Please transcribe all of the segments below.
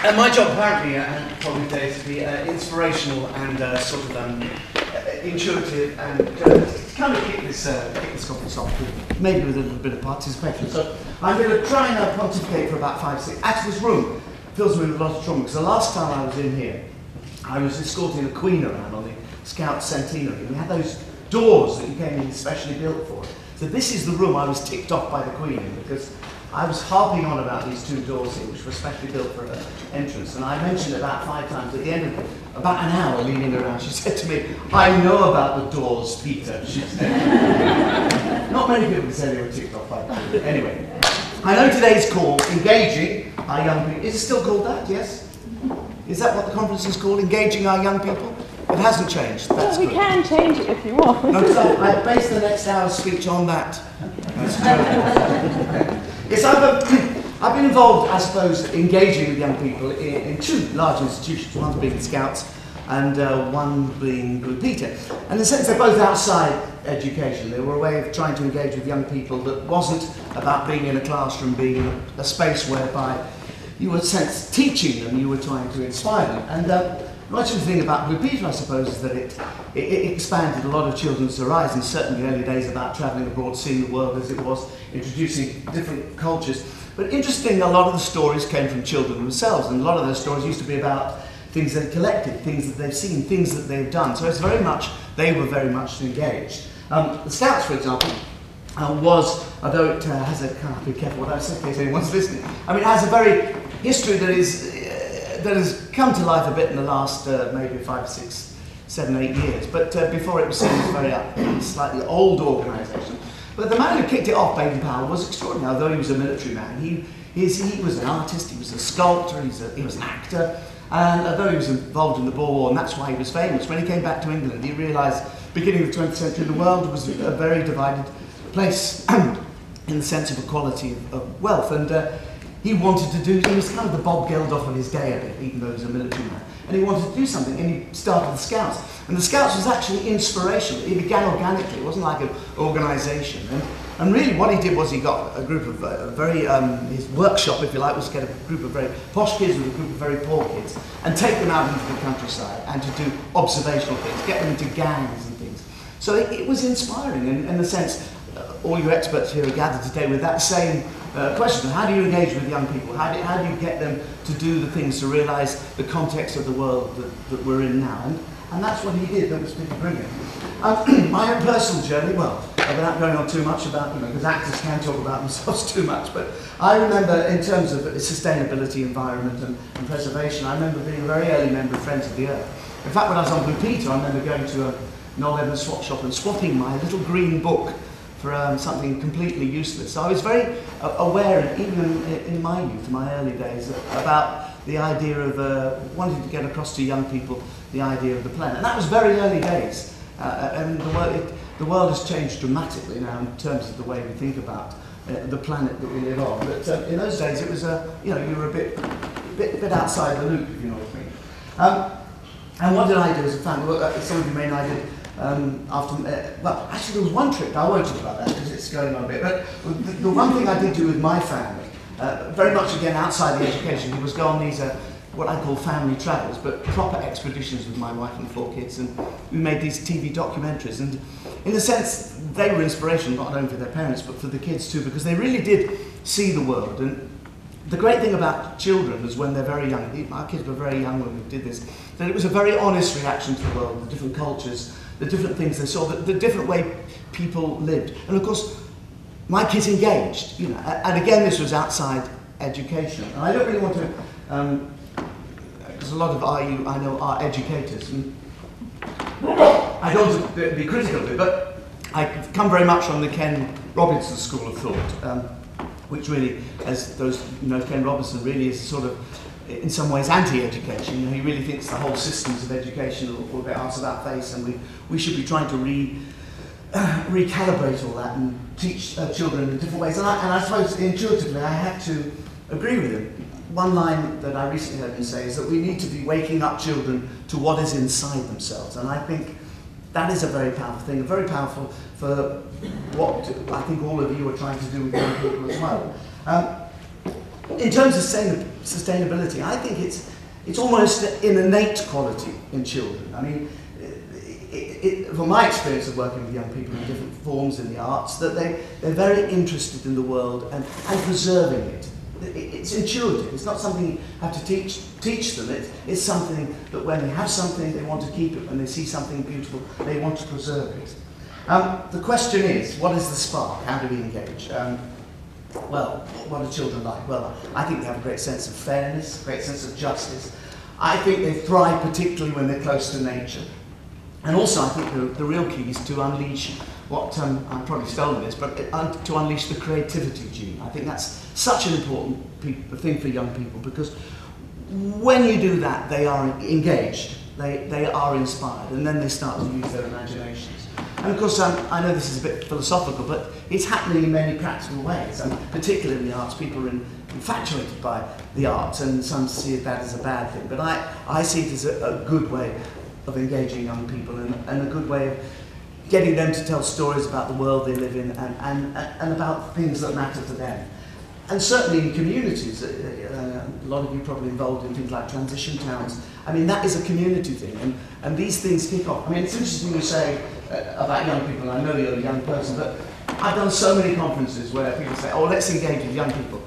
And my job apparently, and probably today, is to be inspirational and sort of intuitive and kind of kick this conference off, maybe with a little bit of participation. So I'm going to try and pontificate for about 5-6. Actually, this room fills me with a lot of trauma, because the last time I was in here, I was escorting the Queen around on the Scout Centenary. We had those doors that you came in specially built for. So this is the room I was ticked off by the Queen in, because I was harping on about these two doors here, which were specially built for her entrance. And I mentioned it about 5 times. At the end of about an hour leaning around, she said to me, "I know about the doors, Peter," she said. Not many people would say they were ticked off by the Queen. Anyway, I know today's called Engaging Our Young People. Is it still called that, yes? Is that what the conference is called, Engaging Our Young People? It hasn't changed. That's we good. can change it if you want. No, because I based the next hour's speech on that. Yes, I've been involved, I suppose, engaging with young people in 2 large institutions, one being the Scouts and one being Blue Peter. And in a sense, they're both outside education. They were a way of trying to engage with young people that wasn't about being in a classroom, being in a space whereby you were, in a sense, teaching them, you were trying to inspire them. And much of the thing about Blue Peter, I suppose, is that it expanded a lot of children's horizons, certainly in the early days about travelling abroad, seeing the world as it was, introducing different cultures. But interesting, a lot of the stories came from children themselves, and a lot of those stories used to be about things they've collected, things that they've seen, things that they've done. So it's very much, they were very much engaged. The Scouts, for example, was, although it has a, can't be careful what I say in case anyone's listening, I mean, it has a very history that is, that has come to life a bit in the last maybe 5, 6, 7, 8 years. But before it was seen as a very slightly old organisation. But the man who kicked it off, Baden-Powell, was extraordinary. Although he was a military man, he was an artist, he was a sculptor, he was an actor. And although he was involved in the Boer War, and that's why he was famous, when he came back to England, he realised, beginning of the 20th century, the world was a very divided place in the sense of equality of wealth. And he wanted to do, he was kind of the Bob Geldof of his day a bit, even though he was a military man. And he wanted to do something, and he started the Scouts. And the Scouts was actually inspirational. It began organically, it wasn't like an organisation. And really what he did was he got a group of his workshop, if you like, was to get a group of very posh kids with a group of very poor kids, and take them out into the countryside, and to do observational things, get them into gangs and things. So it was inspiring, and in a sense, all you experts here are gathered today with that same question. How do you engage with young people? How do you get them to do the things, to realise the context of the world that we're in now? And that's what he did. That was pretty brilliant. My own personal journey, well, without going on too much about, because actors can talk about themselves too much, but I remember in terms of sustainability, environment and preservation, I remember being a very early member of Friends of the Earth. In fact, when I was on Blue Peter, I remember going to a Noel Evans swap shop and swapping my little green book for something completely useless. So I was very aware, even in my youth, my early days, about the idea of wanting to get across to young people the idea of the planet. And that was very early days. And the world has changed dramatically now in terms of the way we think about the planet that we live on. But in those days, it was you were a bit outside the loop, if you know what I mean. And what did I do as a family? Well, some of you may know I did. Well, actually, there was one trip. I won't talk about that because it's going on a bit. But the one thing I did do with my family, very much again outside the education, was go on these what I call family travels, but proper expeditions with my wife and 4 kids, and we made these TV documentaries. And in a sense, they were inspirational not only for their parents but for the kids too, because they really did see the world. And the great thing about children is when they're very young, our kids were very young when we did this, that it was a very honest reaction to the world, the different cultures, the different things they saw, the different way people lived. And of course, my kids engaged, and again, this was outside education. And I don't really want to, because a lot of you I know are educators, and I don't want to be critical of it, but I come very much from the Ken Robinson school of thought, which really, as those Ken Robinson really is sort of, in some ways, anti-education. He really thinks the whole systems of education are all a bit arse about face, and we should be trying to recalibrate all that and teach children in different ways. And I suppose intuitively I had to agree with him. One line that I recently heard him say is that we need to be waking up children to what is inside themselves. And I think that is a very powerful thing, very powerful for what I think all of you are trying to do with young people as well. in terms of sustainability, I think it's almost an innate quality in children. I mean, from my experience of working with young people in different forms in the arts, that they're very interested in the world and preserving it. It's intuitive. It's not something you have to teach them. It's something that when they have something, they want to keep it. When they see something beautiful, they want to preserve it. The question is, what is the spark? How do we engage? Well, what are children like? Well, I think they have a great sense of fairness, a great sense of justice. I think they thrive particularly when they're close to nature. And also, I think the real key is to unleash what, I've probably stolen this, but to unleash the creativity gene. I think that's such an important thing for young people, because when you do that, they are engaged, they are inspired, and then they start to use their imaginations. And of course, I know this is a bit philosophical, but it's happening in many practical ways. Particularly in the arts, people are infatuated by the arts, and some see that as a bad thing. But I see it as a good way of engaging young people, and a good way of getting them to tell stories about the world they live in, and about things that matter to them. And certainly in communities, a lot of you probably involved in things like transition towns. I mean, that is a community thing, and these things kick off. I mean, it's interesting you say about young people, and I know you're a young person, but I've done so many conferences where people say, oh, let's engage with young people.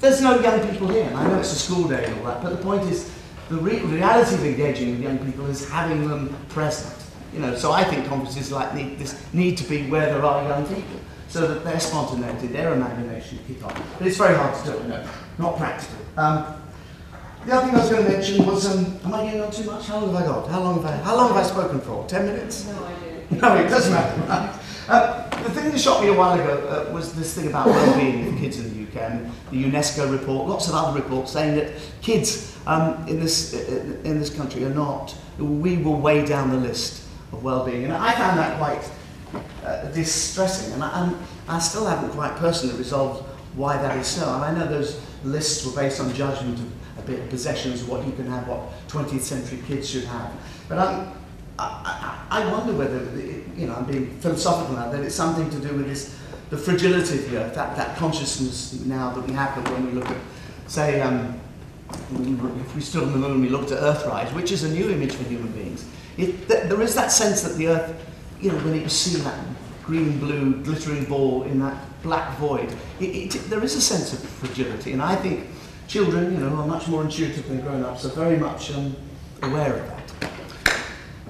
There's no young people here, and I know it's a school day and all that, but the point is, the reality of engaging with young people is having them present. You know, so I think conferences like need to be where there are young people, so that their spontaneity, their imagination kick off. But it's very hard to do, you know, not practical. The other thing I was going to mention was, am I getting on too much? How long have I got? How long have I spoken for? 10 minutes? No idea. No, it doesn't matter. Right? The thing that shocked me a while ago was this thing about well-being of kids in the UK, and the UNESCO report, lots of other reports saying that kids in this country are not, we were way down the list of well-being, and I found that quite distressing, and I still haven't quite personally resolved why that is so. And I know those lists were based on judgment of a bit of possessions, of what you can have, what 20th century kids should have. But I wonder whether, you know, I'm being philosophical now, that it's something to do with the fragility of the earth, that consciousness now that we have, that when we look at, say, if we stood on the moon and we looked at Earthrise, which is a new image for human beings, there is that sense that the earth, you know, when you see that green-blue glittering ball in that black void, there is a sense of fragility, and I think children, you know, are much more intuitive than grown-ups, are very much aware of that.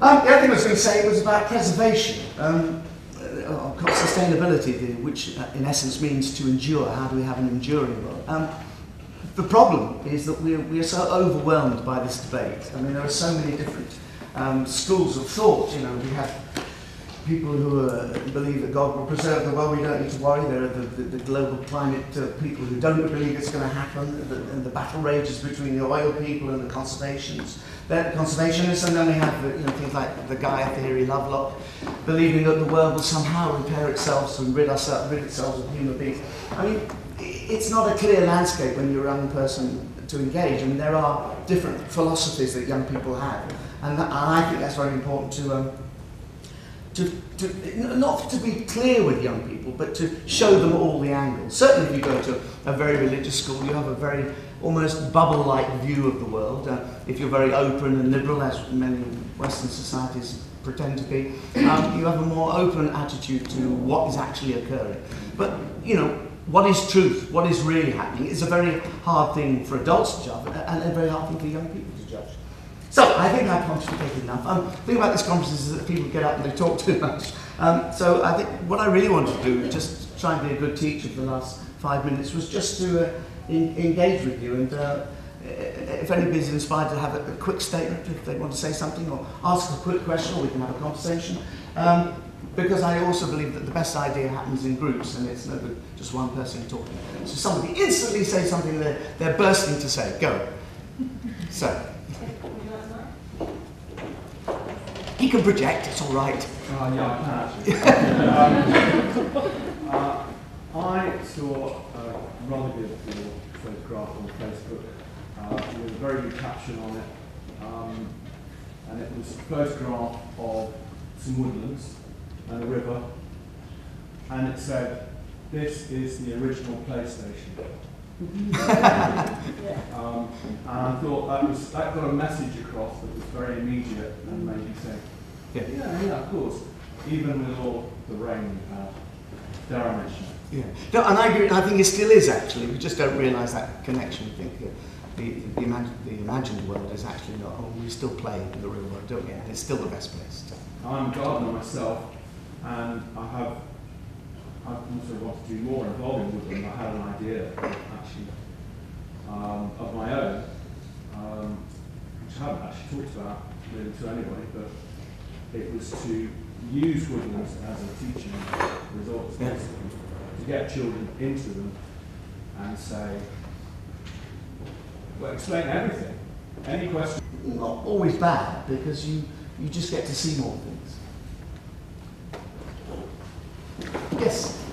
The other thing I was going to say was about preservation, sustainability, which in essence means to endure. How do we have an enduring world? The problem is that we are so overwhelmed by this debate. I mean, there are so many different schools of thought. You know, we have people who believe that God will preserve the world, we don't need to worry. There are the global climate people who don't believe it's going to happen, and the battle rages between the oil people and the conservationists. And then we have things like the Gaia theory, Lovelock, believing that the world will somehow repair itself and rid itself of human beings. I mean, it's not a clear landscape when you're a young person to engage. I mean, there are different philosophies that young people have, and I think that's very important not to be clear with young people, but to show them all the angles. Certainly if you go to a very religious school, you have a very almost bubble-like view of the world. If you're very open and liberal, as many Western societies pretend to be, you have a more open attitude to what is actually occurring. But, you know, what is truth, what is really happening, is a very hard thing for adults to judge, and a very hard thing for young people to judge. So, I think I've pontificated enough. The thing about this conference is that people get up and they talk too much. So I think what I really wanted to do, just try and be a good teacher for the last 5 minutes, was just to engage with you, and if anybody's inspired to have a quick statement, if they want to say something, or ask a quick question, or we can have a conversation. Because I also believe that the best idea happens in groups, and it's no good just one person talking. So somebody instantly says something they're bursting to say. Go. So. He can project, it's all right. Yeah, I can actually. I saw a rather beautiful photograph on Facebook with a very good caption on it. And it was a photograph of some woodlands and a river. And it said, "This is the original PlayStation." And I thought that got a message across that was very immediate and made me think, yeah, of course, even with all the rain we've had, dare I mention it. Yeah, no, and I agree. I think it still is actually. We just don't realise that connection. I think the imagined world is actually not. Oh, we still play in the real world, don't we? And it's still the best place. I'm a gardener myself, and I also want to do more involving with them. I had an idea actually of my own, which I haven't actually talked about really to anybody, but it was to use woodlands as a teaching resource, basically, to get children into them and say, well, explain everything. Any question? Not always bad, because you just get to see more things. Yes?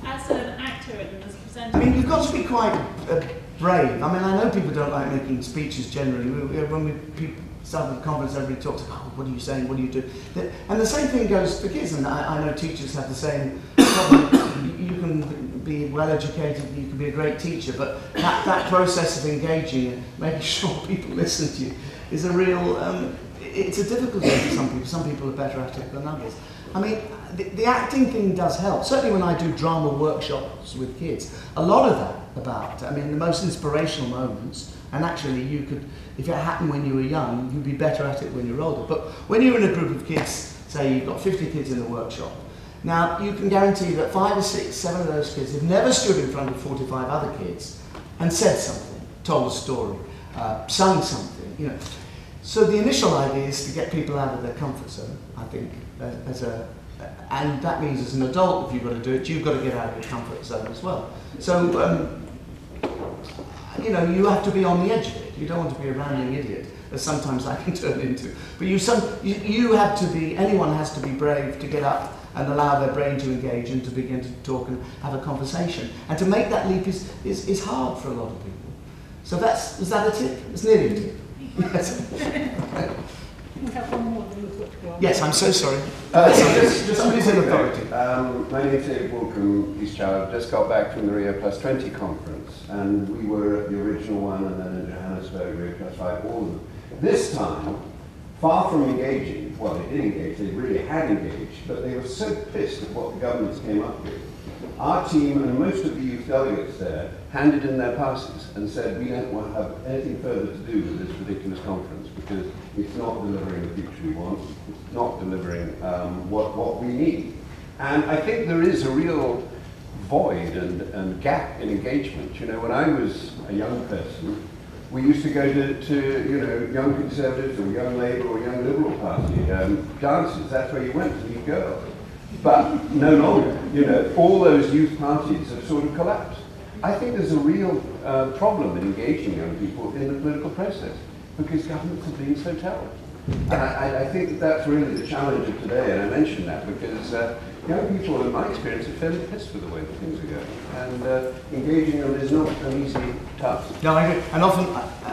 As an actor and as a presenter... I mean, you've got to be quite brave. I mean, I know people don't like making speeches generally. When start the conference, everybody talks about, oh, what are you saying, what do you do? And the same thing goes for kids, and I know teachers have the same problem. You can be well educated, you can be a great teacher, but that process of engaging and making sure people listen to you is a real, it's a difficult thing for some people. Some people are better at it than others. I mean, the acting thing does help. Certainly when I do drama workshops with kids, a lot of that about, I mean, the most inspirational moments, and actually you could, if it happened when you were young, you'd be better at it when you're older. But when you're in a group of kids, say you've got 50 kids in the workshop, now you can guarantee that 5 or 6, 7 of those kids have never stood in front of 45 other kids and said something, told a story, sung something, you know. So the initial idea is to get people out of their comfort zone, I think, and that means as an adult, if you've got to do it, you've got to get out of your comfort zone as well. So, you know, you have to be on the edge of it. You don't want to be a rambling idiot, as sometimes I can turn into. But you have to be, anyone has to be brave to get up and allow their brain to engage and to begin to talk and have a conversation. And to make that leap is hard for a lot of people. So is that a tip? It's nearly a tip. Yes. We have one more than we've got to go on. Yes, I'm so sorry. Somebody's in authority. My name is David from East Child. Just got back from the Rio Plus 20 conference, and we were at the original one, and then in Johannesburg, Rio Plus 5, all of them. This time, far from engaging, well, they did engage, they really had engaged, but they were so pissed at what the governments came up with. Our team and most of the youth delegates there handed in their passes and said, we don't want to have anything further to do with this ridiculous conference because it's not delivering the future we want, it's not delivering what we need. And I think there is a real void and gap in engagement. You know, when I was a young person, we used to go to you know, young Conservatives or young Labour or young Liberal Party dances. That's where you went to meet girls. But no longer, you know, all those youth parties have sort of collapsed. I think there's a real problem in engaging young people in the political process because governments have been so terrible. And I think that's really the challenge of today, and I mention that because young people, in my experience, are fairly pissed with the way that things are going. And engaging them is not an easy task. No, I agree. And often,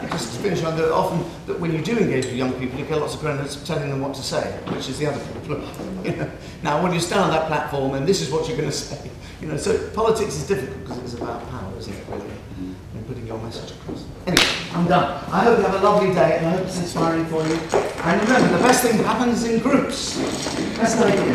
just to finish on that, often that when you do engage with young people, you get lots of grandparents telling them what to say, which is the other problem. You know? Now, when you stand on that platform, and this is what you're going to say, you know, so politics is difficult because it's about power, isn't it, really? And putting your message across. Anyway, I'm done. I hope you have a lovely day, and I hope it's inspiring for you. And remember, the best thing happens in groups. That's the idea.